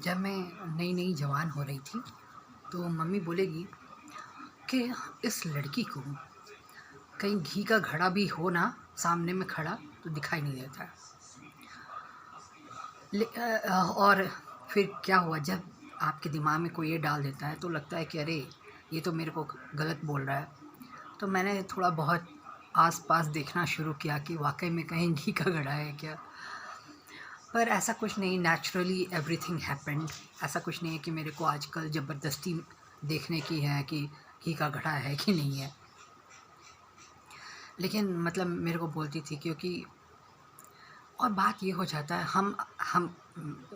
जब मैं नई नई जवान हो रही थी तो मम्मी बोलेगी कि इस लड़की को कहीं घी का घड़ा भी हो ना सामने में खड़ा तो दिखाई नहीं देता है। और फिर क्या हुआ, जब आपके दिमाग में कोई ये डाल देता है तो लगता है कि अरे ये तो मेरे को गलत बोल रहा है। तो मैंने थोड़ा बहुत आस-पास देखना शुरू किया कि वाकई में कहीं घी का घड़ा है क्या। पर ऐसा कुछ नहीं, नेचुरली एवरीथिंग हैपेंड। ऐसा कुछ नहीं है कि मेरे को आजकल ज़बरदस्ती देखने की है कि घी का घड़ा है कि नहीं है। लेकिन मतलब मेरे को बोलती थी क्योंकि और बात ये हो जाता है, हम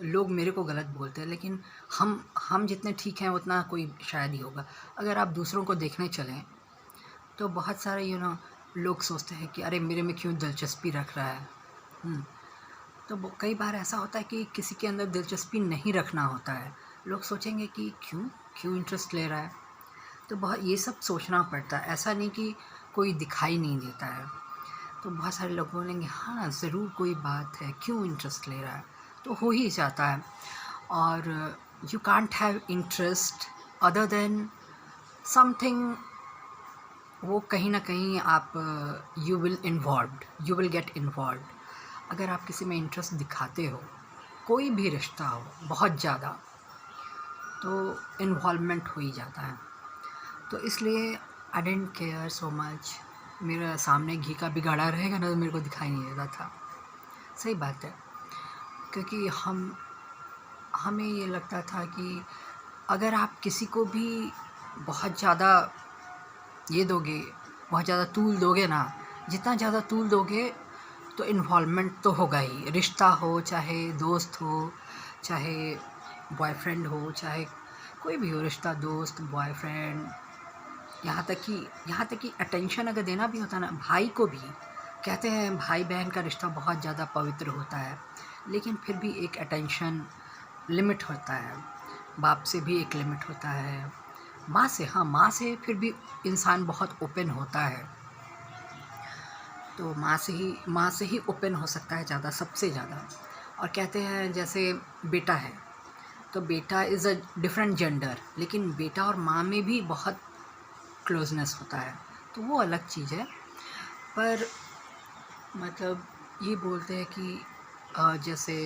लोग मेरे को गलत बोलते हैं, लेकिन हम जितने ठीक हैं उतना कोई शायद ही होगा। अगर आप दूसरों को देखने चलें तो बहुत सारे लोग सोचते हैं कि अरे मेरे में क्यों दिलचस्पी रख रहा है। तो कई बार ऐसा होता है कि किसी के अंदर दिलचस्पी नहीं रखना होता है। लोग सोचेंगे कि क्यों क्यों इंटरेस्ट ले रहा है। तो बहुत ये सब सोचना पड़ता है, ऐसा नहीं कि कोई दिखाई नहीं देता है। तो बहुत सारे लोग बोलेंगे हाँ ज़रूर कोई बात है, क्यों इंटरेस्ट ले रहा है, तो हो ही जाता है। और you can't have interest other than something. वो कहीं ना कहीं आप यू विल गेट इन्वॉल्व्ड। अगर आप किसी में इंटरेस्ट दिखाते हो, कोई भी रिश्ता हो बहुत ज़्यादा, तो इन्वॉल्वमेंट हो ही जाता है। तो इसलिए आई डेंट केयर सो मच। मेरे सामने घी का बिगाड़ा रहेगा ना तो मेरे को दिखाई नहीं देता था। सही बात है, क्योंकि हमें ये लगता था कि अगर आप किसी को भी बहुत ज़्यादा ये दोगे, बहुत ज़्यादा तूल दोगे ना, जितना ज़्यादा तूल दोगे तो इन्वॉल्वमेंट तो होगा ही। रिश्ता हो, चाहे दोस्त हो, चाहे बॉयफ्रेंड हो, चाहे कोई भी हो रिश्ता, दोस्त, बॉयफ्रेंड, यहाँ तक कि अटेंशन अगर देना भी होता है ना, भाई को भी कहते हैं भाई बहन का रिश्ता बहुत ज़्यादा पवित्र होता है, लेकिन फिर भी एक अटेंशन लिमिट होता है। बाप से भी एक लिमिट होता है, माँ से फिर भी इंसान बहुत ओपन होता है। तो माँ से ही ओपन हो सकता है ज़्यादा, सबसे ज़्यादा। और कहते हैं जैसे बेटा है तो बेटा इज़ अ डिफरेंट जेंडर, लेकिन बेटा और माँ में भी बहुत क्लोजनेस होता है, तो वो अलग चीज़ है। पर मतलब ये बोलते हैं कि जैसे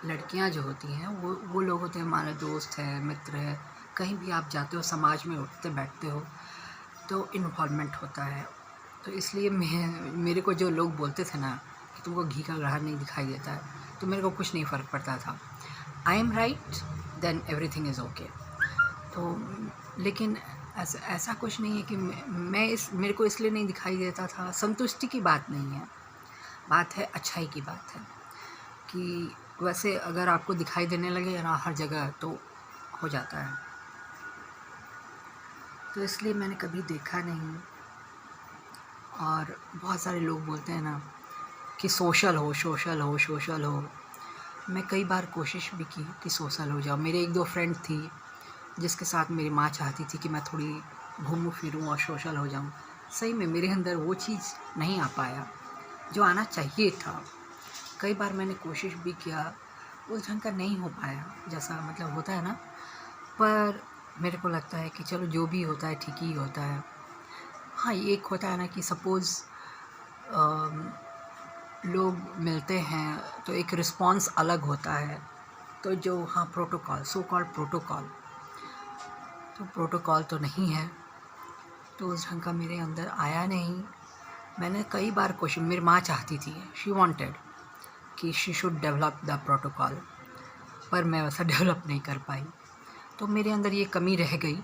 लड़कियां जो होती हैं वो लोग होते हैं, हमारे दोस्त है, मित्र है, कहीं भी आप जाते हो, समाज में उठते बैठते हो तो इन्वॉल्वमेंट होता है। तो इसलिए मेरे को जो लोग बोलते थे ना कि तुमको घी का घड़ा नहीं दिखाई देता है, तो मेरे को कुछ नहीं फ़र्क पड़ता था। I am right, then everything is okay. तो लेकिन ऐसा कुछ नहीं है कि मेरे को इसलिए नहीं दिखाई देता था। संतुष्टि की बात नहीं है, बात है अच्छाई की बात है कि वैसे अगर आपको दिखाई देने लगे ना हर जगह तो हो जाता है। तो इसलिए मैंने कभी देखा नहीं। और बहुत सारे लोग बोलते हैं ना कि सोशल हो। मैं कई बार कोशिश भी की कि सोशल हो जाऊँ। मेरे एक दो फ्रेंड थी जिसके साथ मेरी माँ चाहती थी कि मैं थोड़ी घूमूं फिरूं और सोशल हो जाऊं। सही में मेरे अंदर वो चीज़ नहीं आ पाया जो आना चाहिए था। कई बार मैंने कोशिश भी किया, उस ढंग का नहीं हो पाया जैसा मतलब होता है ना। पर मेरे को लगता है कि चलो जो भी होता है ठीक ही होता है। हाँ, ये एक होता है ना कि सपोज़ लोग मिलते हैं तो एक रिस्पॉन्स अलग होता है। तो जो हाँ प्रोटोकॉल, सो कॉल्ड प्रोटोकॉल, तो प्रोटोकॉल तो नहीं है, तो उस ढंग का मेरे अंदर आया नहीं। मैंने कई बार कोशिश, मेरी माँ चाहती थी, शी वांटेड कि she should develop the protocol, पर मैं वैसा डेवलप नहीं कर पाई। तो मेरे अंदर ये कमी रह गई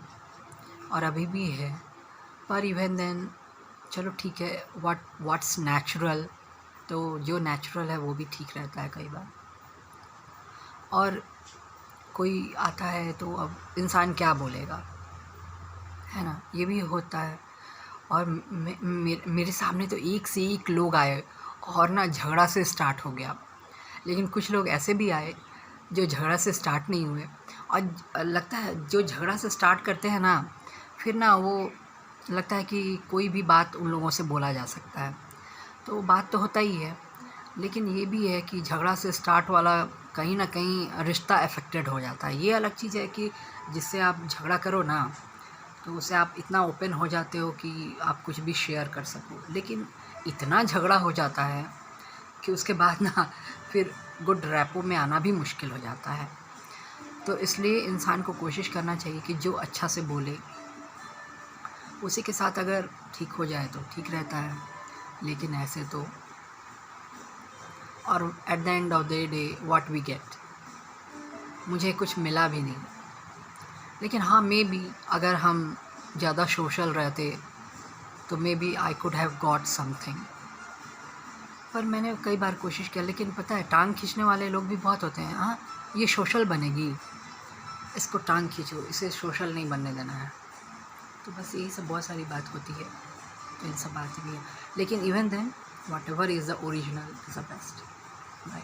और अभी भी है। पर इवन देन चलो ठीक है, व्हाट्स नेचुरल, तो जो नेचुरल है वो भी ठीक रहता है कई बार। और कोई आता है तो अब इंसान क्या बोलेगा, है ना, ये भी होता है। और मेरे सामने तो एक से एक लोग आए और ना झगड़ा से स्टार्ट हो गया। लेकिन कुछ लोग ऐसे भी आए जो झगड़ा से स्टार्ट नहीं हुए, और लगता है जो झगड़ा से स्टार्ट करते हैं ना, फिर ना वो लगता है कि कोई भी बात उन लोगों से बोला जा सकता है। तो बात तो होता ही है, लेकिन ये भी है कि झगड़ा से स्टार्ट वाला कहीं न कहीं रिश्ता अफ़ेक्टेड हो जाता है। ये अलग चीज़ है कि जिससे आप झगड़ा करो ना, तो उससे आप इतना ओपन हो जाते हो कि आप कुछ भी शेयर कर सको। लेकिन इतना झगड़ा हो जाता है कि उसके बाद ना फिर गुड रैपो में आना भी मुश्किल हो जाता है। तो इसलिए इंसान को कोशिश करना चाहिए कि जो अच्छा से बोले, उसी के साथ अगर ठीक हो जाए तो ठीक रहता है। लेकिन ऐसे तो, और at the end of the day what we get, मुझे कुछ मिला भी नहीं। लेकिन हाँ, मे बी अगर हम ज़्यादा सोशल रहते तो maybe I could have got something. पर मैंने कई बार कोशिश किया, लेकिन पता है टांग खींचने वाले लोग भी बहुत होते हैं। हाँ, ये सोशल बनेगी, इसको टांग खींचो, इसे सोशल नहीं बनने देना है। तो बस यही सब बहुत सारी बात होती है, तो इन सब बातें भी है। लेकिन even then whatever is the original is the best. Bye.